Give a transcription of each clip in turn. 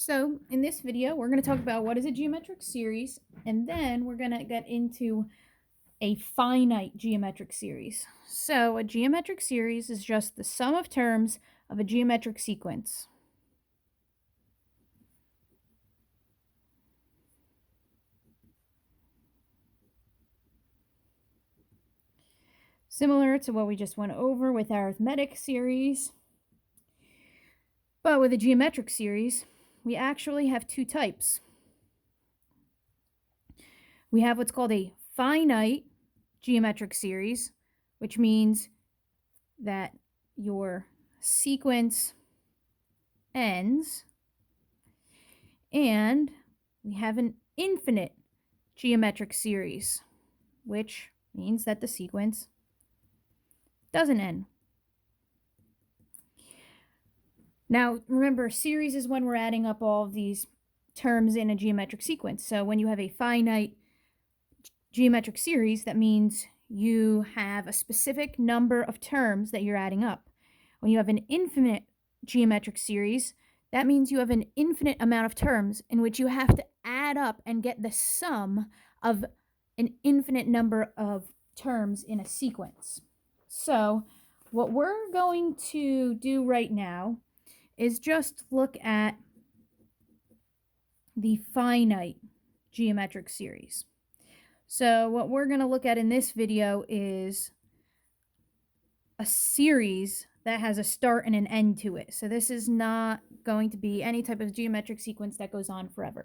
So in this video, we're going to talk about what is a geometric series, and then we're going to get into a finite geometric series. So a geometric series is just the sum of terms of a geometric sequence. Similar to what we just went over with arithmetic series. But with a geometric series, we actually have two types. We have what's called a finite geometric series, which means that your sequence ends, and we have an infinite geometric series, which means that the sequence doesn't end. Now, remember, series is when we're adding up all of these terms in a geometric sequence. So when you have a finite geometric series, that means you have a specific number of terms that you're adding up. When you have an infinite geometric series, that means you have an infinite amount of terms in which you have to add up and get the sum of an infinite number of terms in a sequence. So what we're going to do right now is just look at the finite geometric series. So what we're going to look at in this video is a series that has a start and an end to it. So this is not going to be any type of geometric sequence that goes on forever.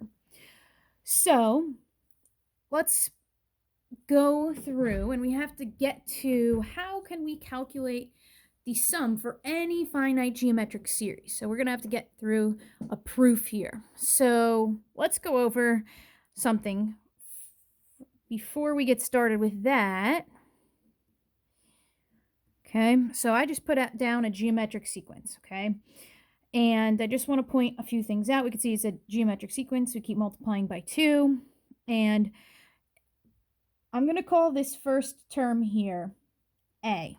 So let's go through, and we have to get to how can we calculate the sum for any finite geometric series. So we're going to have to get through a proof here. So let's go over something before we get started with that. Okay, so I just put down a geometric sequence, okay? And I just want to point a few things out. We can see it's a geometric sequence. We keep multiplying by 2. And I'm going to call this first term here A.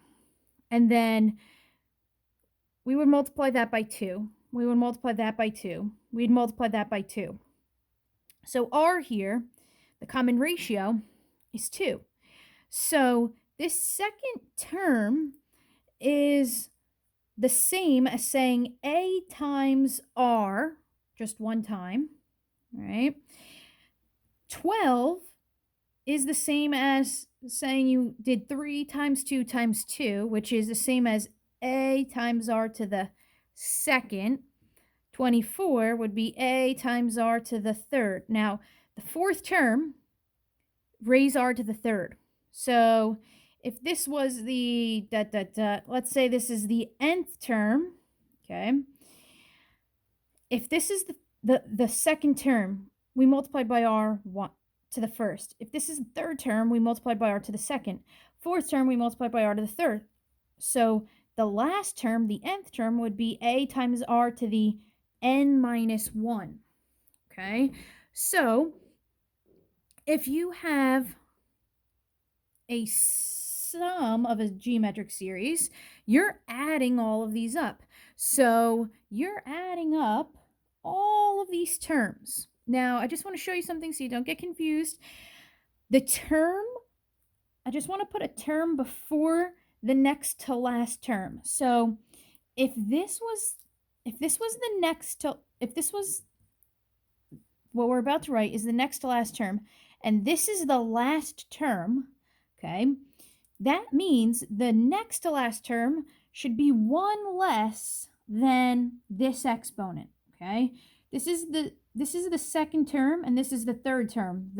And then we would multiply that by 2. We would multiply that by 2. We'd multiply that by 2. So R here, the common ratio, is 2. So this second term is the same as saying A times R, just one time, right? 12 is the same as saying you did 3 times 2 times 2, which is the same as A times R to the second. 24 would be A times R to the third. Now, the fourth term, raise R to the third. So if this was the let's say this is the nth term, okay? If this is the second term, we multiplied by R to the first. If this is the third term, we multiplied by R to the second. Fourth term, we multiplied by R to the third. So the last term, the nth term, would be A times R to the n minus 1, okay? So if you have a sum of a geometric series, you're adding all of these up. So you're adding up all of these terms. Now, I just want to show you something so you don't get confused. The term, I just want to put a term before the next to last term. So if this was what we're about to write is the next to last term, and this is the last term, okay, that means the next to last term should be 1 less than this exponent, okay? This is the second term, and this is the third term.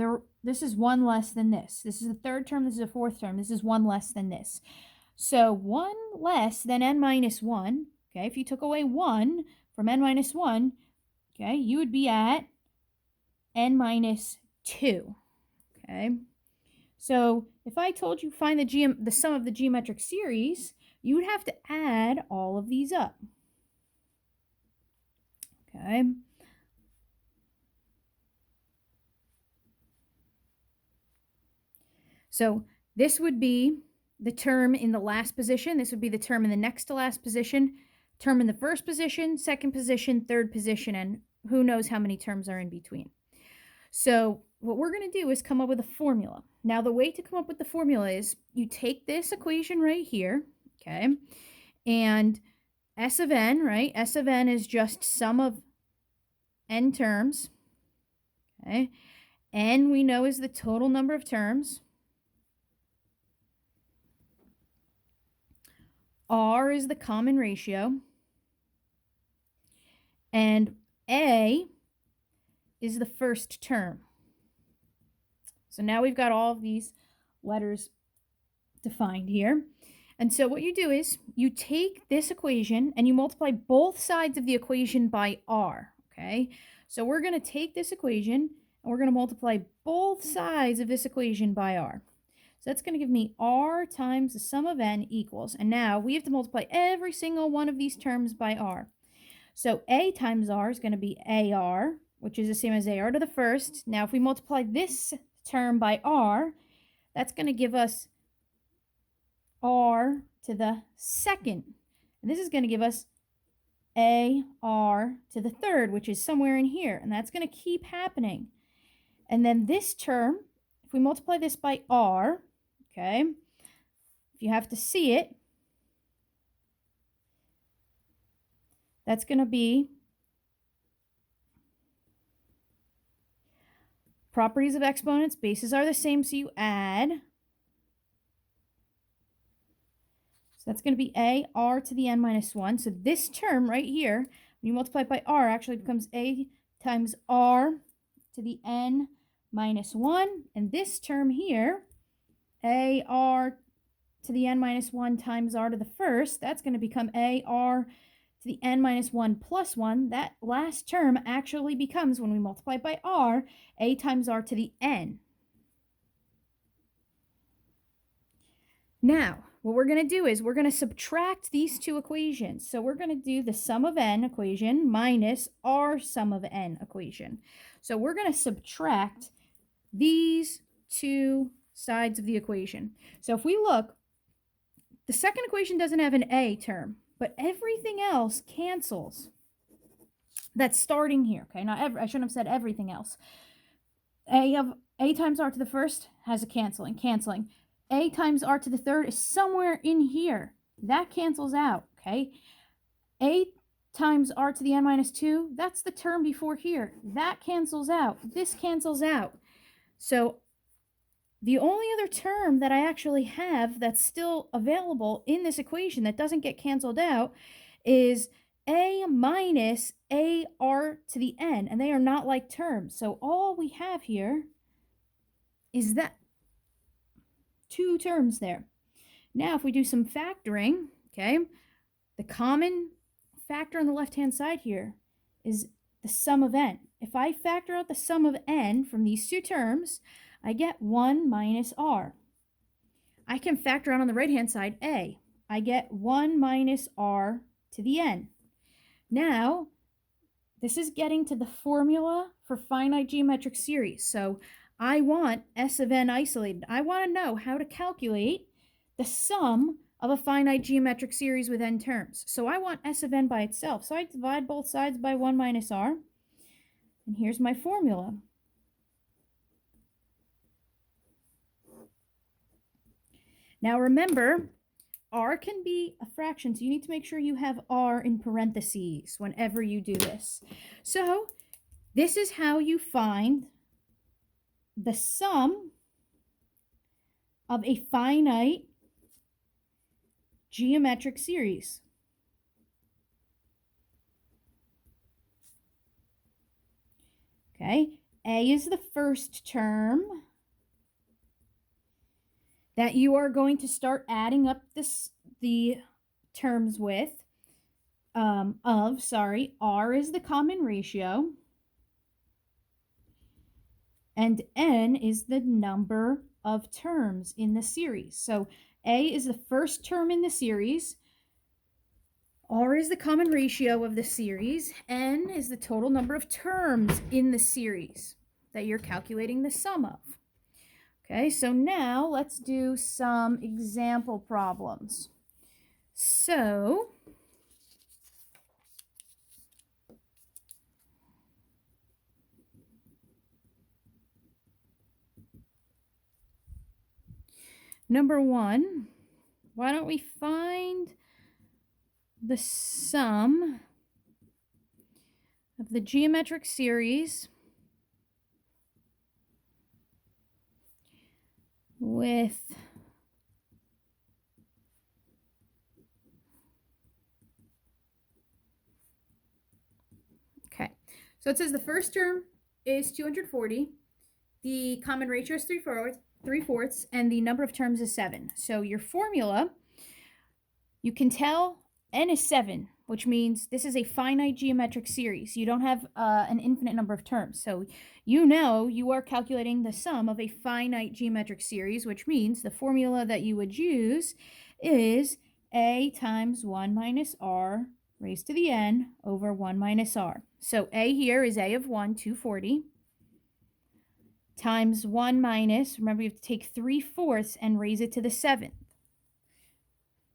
This is 1 less than this. This is the third term, this is the fourth term. This is 1 less than this. So 1 less than n minus 1, okay, if you took away 1 from n minus 1, okay, you would be at n minus 2, okay? So if I told you find the sum of the geometric series, you would have to add all of these up, okay? So this would be the term in the last position. This would be the term in the next to last position, term in the first position, second position, third position, and who knows how many terms are in between. So what we're going to do is come up with a formula. Now, the way to come up with the formula is you take this equation right here, okay, and S of n, right? S of n is just sum of n terms, okay? N we know is the total number of terms. R is the common ratio. And A is the first term. So now we've got all of these letters defined here. And so what you do is you take this equation and you multiply both sides of the equation by r, okay? So we're going to take this equation and we're going to multiply both sides of this equation by r. So that's going to give me r times the sum of n equals. And now we have to multiply every single one of these terms by r. So a times r is going to be ar, which is the same as ar to the first. Now if we multiply this term by r, that's going to give us r to the second. And this is going to give us ar to the third, which is somewhere in here. And that's going to keep happening. And then this term, if we multiply this by r, okay, if you have to see it, that's going to be properties of exponents. Bases are the same, so you add. So that's going to be a r to the n minus 1. So this term right here, when you multiply it by r, actually becomes a times r to the n minus 1. And this term here, a r to the n minus 1 times r to the first, that's going to become a r to the n minus 1 plus 1. That last term actually becomes, when we multiply by r, a times r to the n. Now, what we're going to do is we're going to subtract these two equations. So we're going to do the sum of n equation minus r sum of n equation. So we're going to subtract these two sides of the equation. So if we look, the second equation doesn't have an a term, but everything else cancels. That's starting here, okay? Not I shouldn't have said everything else. A times r to the first has a canceling. A times r to the third is somewhere in here. That cancels out, okay? A times r to the n minus 2, that's the term before here. That cancels out. This cancels out. So the only other term that I actually have that's still available in this equation that doesn't get canceled out is a minus ar to the n, and they are not like terms. So all we have here is that two terms there. Now if we do some factoring, okay, the common factor on the left-hand side here is the sum of n. If I factor out the sum of n from these two terms, I get 1 minus r. I can factor out on the right-hand side a. I get 1 minus r to the n. Now, this is getting to the formula for finite geometric series. So I want S of n isolated. I want to know how to calculate the sum of a finite geometric series with n terms. So I want S of n by itself. So I divide both sides by 1 minus r. And here's my formula. Now remember, r can be a fraction, so you need to make sure you have r in parentheses whenever you do this. So this is how you find the sum of a finite geometric series. Okay, a is the first term that you are going to start adding up the terms with. R is the common ratio, and n is the number of terms in the series. So a is the first term in the series, r is the common ratio of the series, n is the total number of terms in the series that you're calculating the sum of. Okay, so now let's do some example problems. So Number 1, why don't we find the sum of the geometric series with okay. So it says the first term is 240. The common ratio is 3/4, and the number of terms is 7. So your formula, you can tell n is 7, which means this is a finite geometric series. You don't have an infinite number of terms. So you know you are calculating the sum of a finite geometric series, which means the formula that you would use is a times 1 minus r raised to the n over 1 minus r. So a here is a of 1, 240, times 1 minus, remember you have to take 3/4 and raise it to the 7th.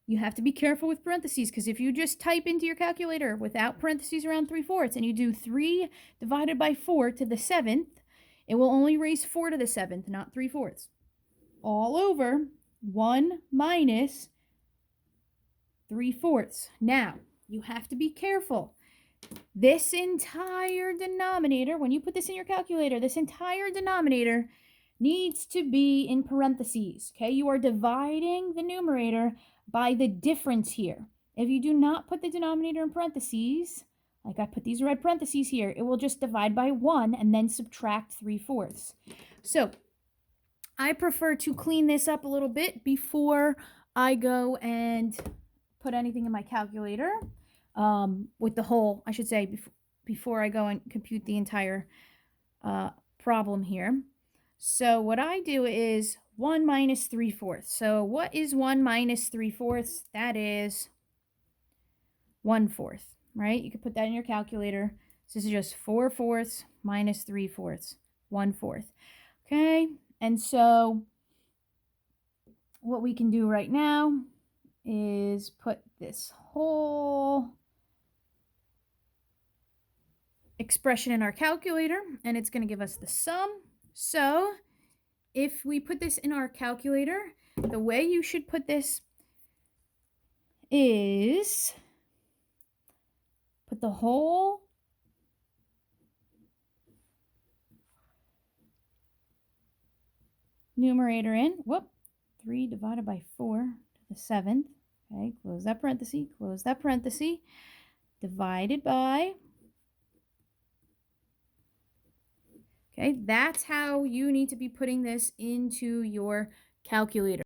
You have to be careful with parentheses, because if you just type into your calculator without parentheses around 3/4 and you do 3 divided by 4 to the 7th, it will only raise 4 to the 7th, not 3/4. All over 1 minus 3/4. Now, you have to be careful. This entire denominator, when you put this in your calculator, this entire denominator needs to be in parentheses, okay? You are dividing the numerator by the difference here. If you do not put the denominator in parentheses, like I put these red parentheses here, it will just divide by 1 and then subtract 3/4. So I prefer to clean this up a little bit before I go and put anything in my calculator. With the whole, I should say, before I go and compute the entire problem here. So what I do is 1 minus 3/4. So what is 1 minus 3/4? That is 1/4, right? You can put that in your calculator. So this is just 4/4 minus 3/4, 1/4. Okay, and so what we can do right now is put this whole expression in our calculator, and it's going to give us the sum. So if we put this in our calculator, the way you should put this is put the whole numerator in. Whoop, 3 divided by 4 to the 7th. Okay, close that parenthesis, divided by. Okay, that's how you need to be putting this into your calculator.